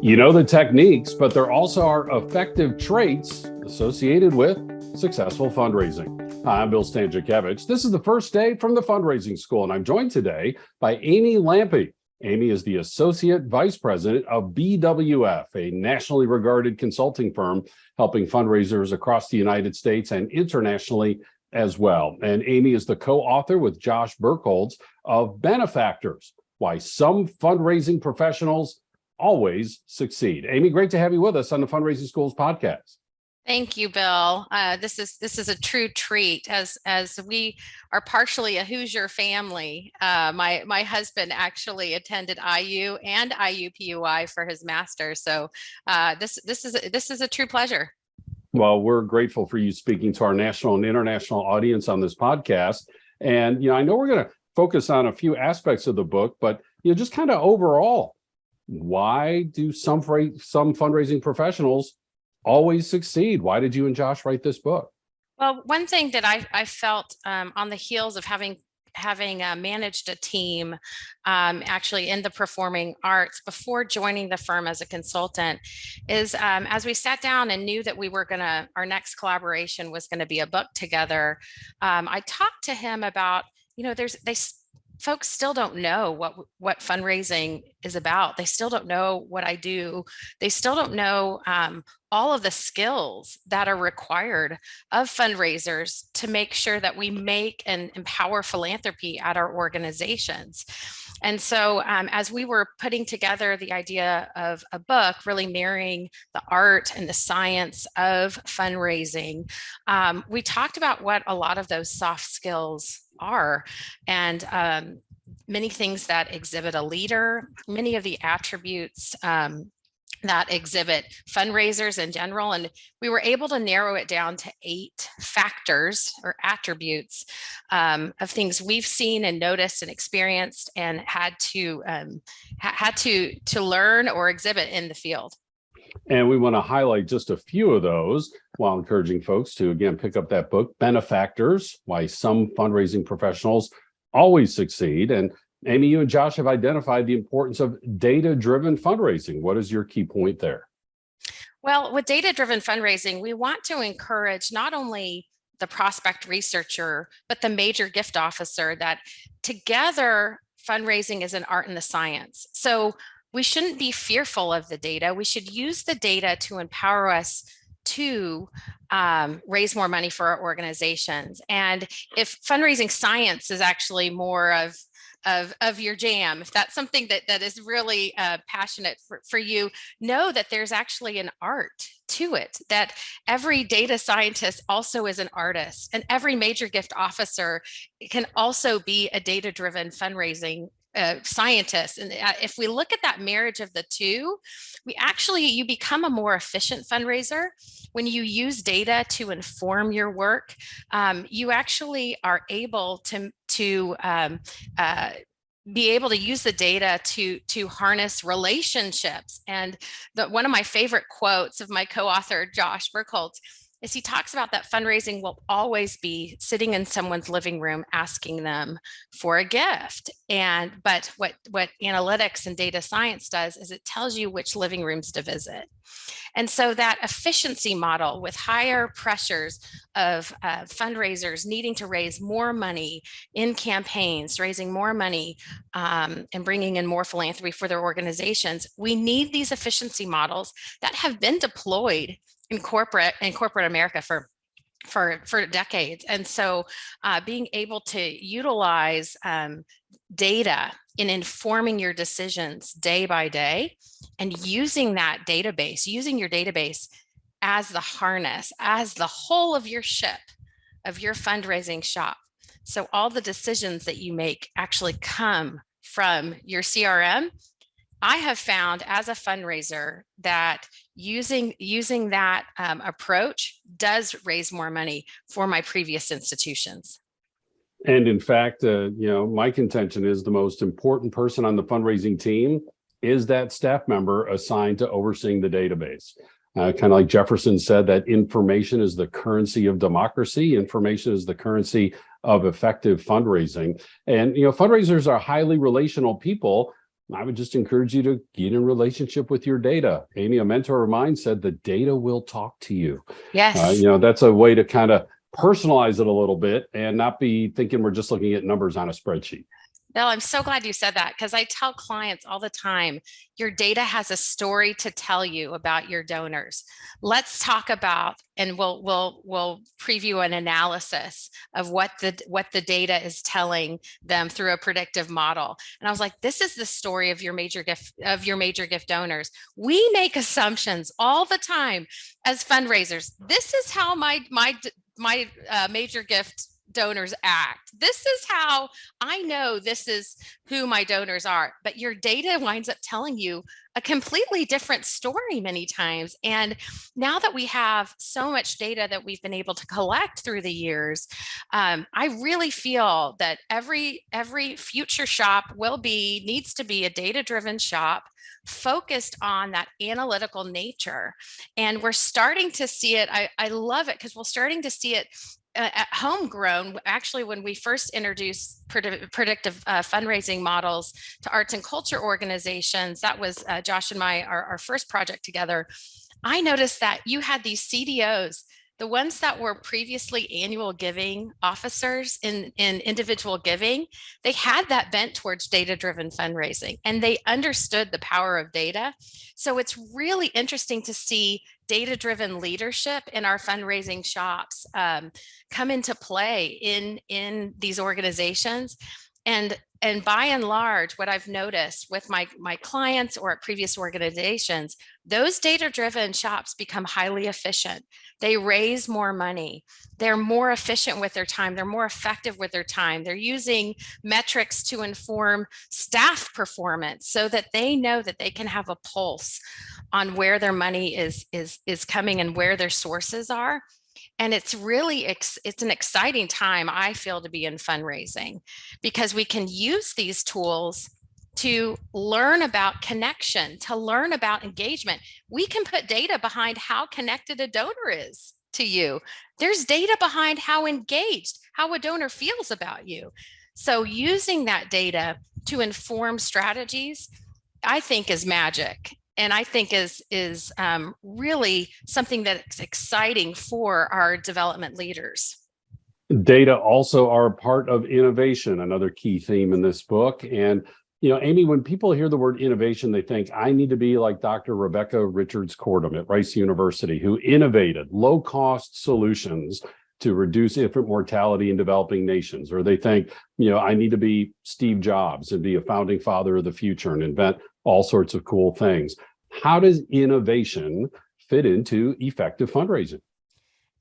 You know the techniques, but there also are effective traits associated with successful fundraising. Hi, I'm Bill Stanczykiewicz. This is the first day from the fundraising school, and I'm joined today by Amy Lampi. Amy is the Associate Vice President of BWF, a nationally regarded consulting firm helping fundraisers across the United States and internationally as well. And Amy is the co-author with Josh Burkholz of Benefactors: Why Some Fundraising Professionals Always Succeed. Amy, great to have you with us on the Fundraising Schools podcast. Thank you, Bill. This is a true treat as we are partially a Hoosier family. My husband actually attended IU and IUPUI for his master's, so this is a true pleasure. Well, we're grateful for you speaking to our national and international audience on this podcast. And I know we're going to focus on a few aspects of the book, but just kind of overall, why do some fundraising professionals always succeed? Why did you and Josh write this book? Well, one thing that I felt on the heels of having managed a team actually in the performing arts before joining the firm as a consultant is as we sat down and knew that our next collaboration was going to be a book together. I talked to him about, folks still don't know what fundraising is about. They still don't know what I do. They still don't know all of the skills that are required of fundraisers to make sure that we make and empower philanthropy at our organizations. And so as we were putting together the idea of a book, really marrying the art and the science of fundraising, we talked about what a lot of those soft skills are, and many things that exhibit a leader, many of the attributes that exhibit fundraisers in general. And we were able to narrow it down to 8 factors or attributes of things we've seen and noticed and experienced and had to learn or exhibit in the field. And we want to highlight just a few of those while encouraging folks to, again, pick up that book, Benefactors: Why Some Fundraising Professionals Always Succeed. And Amy, you and Josh have identified the importance of data-driven fundraising. What is your key point there? Well, with data-driven fundraising, we want to encourage not only the prospect researcher, but the major gift officer, that together fundraising is an art and a science. So we shouldn't be fearful of the data. We should use the data to empower us to raise more money for our organizations. And if fundraising science is actually more of your jam, if that's something that is really passionate for you, know that there's actually an art to it, that every data scientist also is an artist, and every major gift officer can also be a data-driven fundraising scientists. And if we look at that marriage of the two, you become a more efficient fundraiser. When you use data to inform your work, you actually are able to be able to use the data to harness relationships. And one of my favorite quotes of my co-author, Josh Burkholz, is he talks about that fundraising will always be sitting in someone's living room asking them for a gift. But what analytics and data science does is it tells you which living rooms to visit. And so that efficiency model with higher pressures of fundraisers needing to raise more money in campaigns, raising more money and bringing in more philanthropy for their organizations, we need these efficiency models that have been deployed in corporate America for decades. And so being able to utilize data in informing your decisions day by day, and using your database as the harness, as the whole of your ship, of your fundraising shop. So all the decisions that you make actually come from your CRM. I have found as a fundraiser that using that approach does raise more money for my previous institutions. And in fact, my contention is the most important person on the fundraising team is that staff member assigned to overseeing the database. Kind of like Jefferson said, that information is the currency of democracy. Information is the currency of effective fundraising. And fundraisers are highly relational people. I would just encourage you to get in relationship with your data. Amy, a mentor of mine, said the data will talk to you. Yes. That's a way to kind of personalize it a little bit and not be thinking we're just looking at numbers on a spreadsheet. Bill, I'm so glad you said that because I tell clients all the time, your data has a story to tell you about your donors. Let's talk about, and we'll preview an analysis of what the data is telling them through a predictive model. And I was like, this is the story of your major gift donors. We make assumptions all the time as fundraisers. This is how my major gift donors act. This is how I know this is who my donors are. But your data winds up telling you a completely different story many times. And now that we have so much data that we've been able to collect through the years, I really feel that every future shop needs to be a data-driven shop focused on that analytical nature. And we're starting to see it. I love it because we're starting to see it at homegrown. Actually, when we first introduced predictive fundraising models to arts and culture organizations, that was Josh and our first project together. I noticed that you had these CDOs, the ones that were previously annual giving officers in individual giving, they had that bent towards data-driven fundraising, and they understood the power of data. So it's really interesting to see data-driven leadership in our fundraising shops come into play in these organizations. And by and large, what I've noticed with my clients or at previous organizations, those data-driven shops become highly efficient. They raise more money. They're more efficient with their time. They're more effective with their time. They're using metrics to inform staff performance so that they know that they can have a pulse on where their money is coming and where their sources are. And it's really, it's an exciting time, I feel, to be in fundraising because we can use these tools to learn about connection, to learn about engagement. We can put data behind how connected a donor is to you. There's data behind how engaged, how a donor feels about you. So using that data to inform strategies, I think is magic. And I think is really something that's exciting for our development leaders. Data also are part of innovation, another key theme in this book. And, Amy, when people hear the word innovation, they think I need to be like Dr. Rebecca Richards-Cordum at Rice University, who innovated low-cost solutions to reduce infant mortality in developing nations. Or they think, I need to be Steve Jobs and be a founding father of the future and invent all sorts of cool things. How does innovation fit into effective fundraising?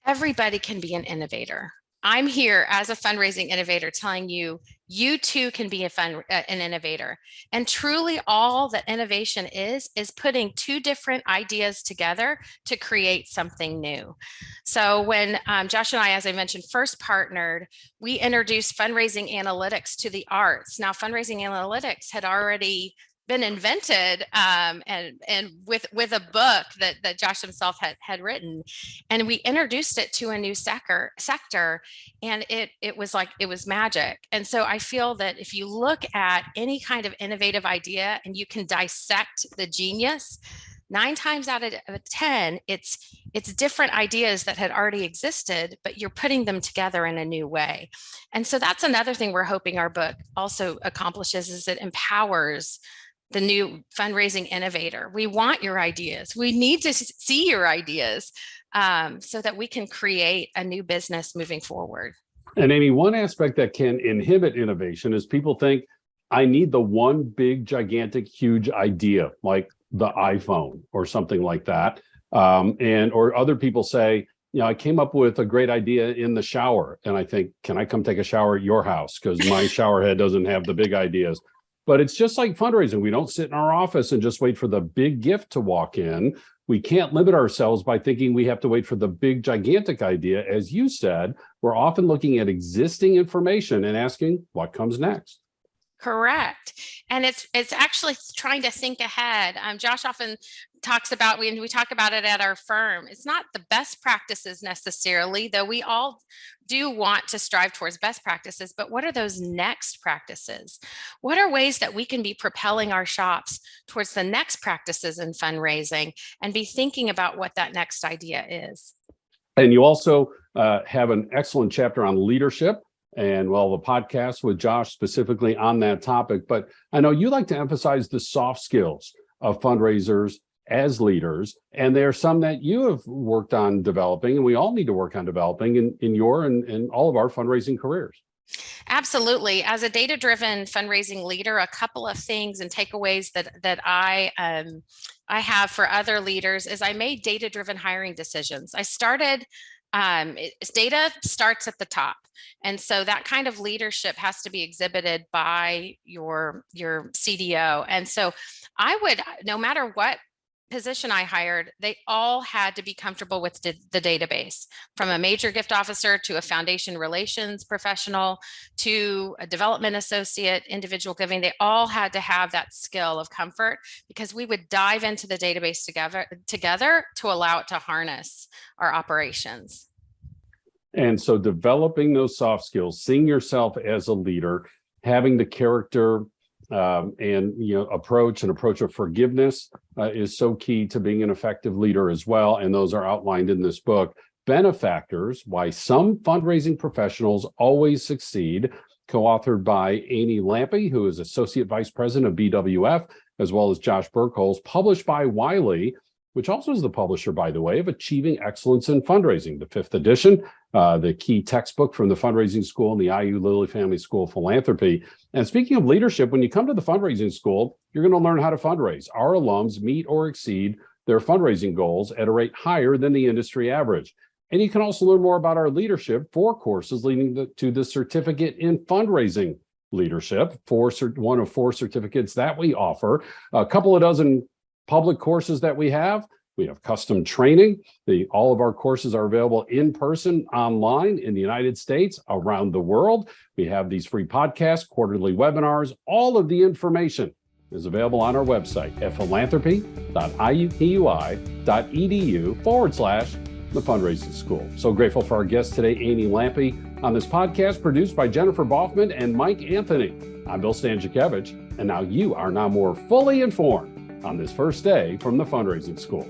Everybody can be an innovator. I'm here as a fundraising innovator telling you, you too can be an innovator. And truly all that innovation is putting two different ideas together to create something new. So when Josh and I, as I mentioned, first partnered, we introduced fundraising analytics to the arts. Now, fundraising analytics had already been invented and with a book that Josh himself had written, and we introduced it to a new sector, and it was magic. And so I feel that if you look at any kind of innovative idea and you can dissect the genius, 9 times out of 10, it's different ideas that had already existed, but you're putting them together in a new way. And so that's another thing we're hoping our book also accomplishes, is it empowers the new fundraising innovator. We want your ideas. We need to see your ideas so that we can create a new business moving forward. And Amy, one aspect that can inhibit innovation is people think, I need the one big, gigantic, huge idea, like the iPhone or something like that. Or other people say, I came up with a great idea in the shower. And I think, can I come take a shower at your house? Because my shower head doesn't have the big ideas. But it's just like fundraising. We don't sit in our office and just wait for the big gift to walk in. We can't limit ourselves by thinking we have to wait for the big, gigantic idea. As you said, we're often looking at existing information and asking, what comes next? Correct. And it's actually trying to think ahead. Josh often talks about, we talk about it at our firm. It's not the best practices necessarily, though we all do want to strive towards best practices, but what are those next practices? What are ways that we can be propelling our shops towards the next practices in fundraising and be thinking about what that next idea is? And you also have an excellent chapter on leadership and the podcast with Josh specifically on that topic. But I know you like to emphasize the soft skills of fundraisers as leaders. And there are some that you have worked on developing, and we all need to work on developing in your and all of our fundraising careers. Absolutely. As a data-driven fundraising leader, a couple of things and takeaways that I have for other leaders is I made data-driven hiring decisions. I started data starts at the top. And so that kind of leadership has to be exhibited by your CDO. And so I would, no matter what position I hired, they all had to be comfortable with the database, from a major gift officer to a foundation relations professional to a development associate, individual giving. They all had to have that skill of comfort, because we would dive into the database together to allow it to harness our operations. And so developing those soft skills, seeing yourself as a leader, having the character and approach of forgiveness is so key to being an effective leader as well. And those are outlined in this book. Benefactors: Why Some Fundraising Professionals Always Succeed, co-authored by Amy Lampi, who is Associate Vice President of BWF, as well as Josh Burkholz, published by Wiley, which also is the publisher, by the way, of Achieving Excellence in Fundraising, the 5th edition, the key textbook from the fundraising school and the IU Lilly Family School of Philanthropy. And speaking of leadership, when you come to the fundraising school, you're going to learn how to fundraise. Our alums meet or exceed their fundraising goals at a rate higher than the industry average. And you can also learn more about our leadership, 4 courses leading to the Certificate in Fundraising Leadership, one of 4 certificates that we offer, a couple of dozen public courses that we have. We have custom training. All of our courses are available in person, online, in the United States, around the world. We have these free podcasts, quarterly webinars. All of the information is available on our website at philanthropy.iupui.edu/the fundraising school. So grateful for our guest today, Amy Lampi, on this podcast produced by Jennifer Boffman and Mike Anthony. I'm Bill Stanczykiewicz, and now you are more fully informed on this first day from the fundraising school.